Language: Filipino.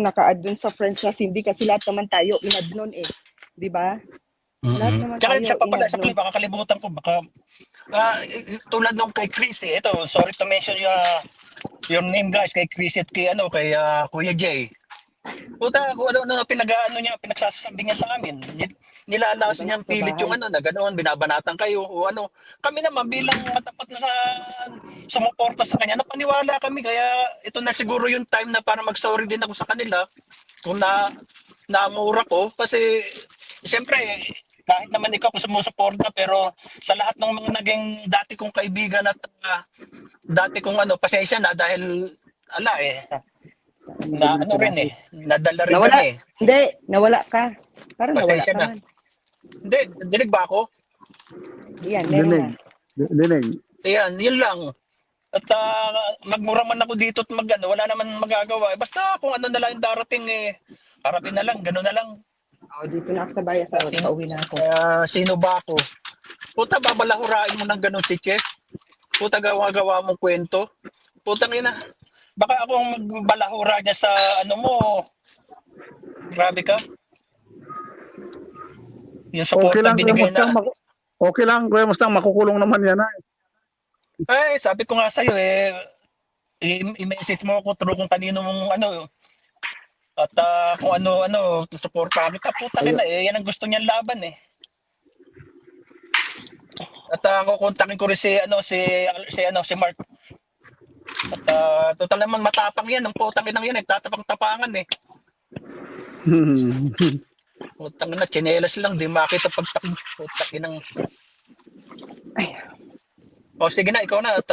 naka-add dun sa friends na Cindy kasi lahat naman tayo inad nun eh. Di ba? Lahat naman Tsaka tayo isa pa pala, inad sa nun. baka kalimutan ko, baka tulad nung kay Chris eh, ito, sorry to mention your name guys, kay Chris at kay, kay Kuya Jay. Puta, kung ano niya, pinagsasabi niya sa amin. Nilalaos Ibang niyang sa pilit yung bahay. na ganoon, binabanatan kayo o ano. Kami naman bilang matapat na sumuporta sa kanya, napaniwala kami. Kaya ito na siguro yung time na para mag-sorry din ako sa kanila kung namura ko. Kasi, siyempre, kahit naman ikaw kung sumusuporta, pero sa lahat ng mga naging dati kong kaibigan at dati kong pasensya na dahil, na Naman sa rin bahay. nadala rin Nawala. kami. Hindi, nawala ka. Parang nawala Pasensya ka na. man. Hindi, dinig ba ako? Yan, meron na. Dinig. Ayan, yun lang. At magmura man ako dito at wala naman magagawa. Basta kung ano na lang yung darating harapin na lang, gano'n na lang. Dito na ako sa bayan sa pauwi na ako. Sino ba ako? Puta, babalahurain mo ng gano'n si Chef. Puta, gawa-gawa mong kwento. Putang ina. Baka ako ang magbalahura niya sa mo. Grabe ka. Yung support Okay na lang, Kuya binigay Mustang. na. Okay lang, Kuya Mustang. Makukulong naman yan. Sabi ko nga sa'yo i-message mo ako through kung kanino mong at kung ano, suporta kita. Puta na yan ang gusto niyang laban eh. At kukontakin ko rin si Mark. At total naman matapang yan. Ang putang inang yan, nagtatapang-tapangan eh. Putang ina, tsinelas lang, di makita pagtakbo. Putang inang. O sige na, ikaw na. At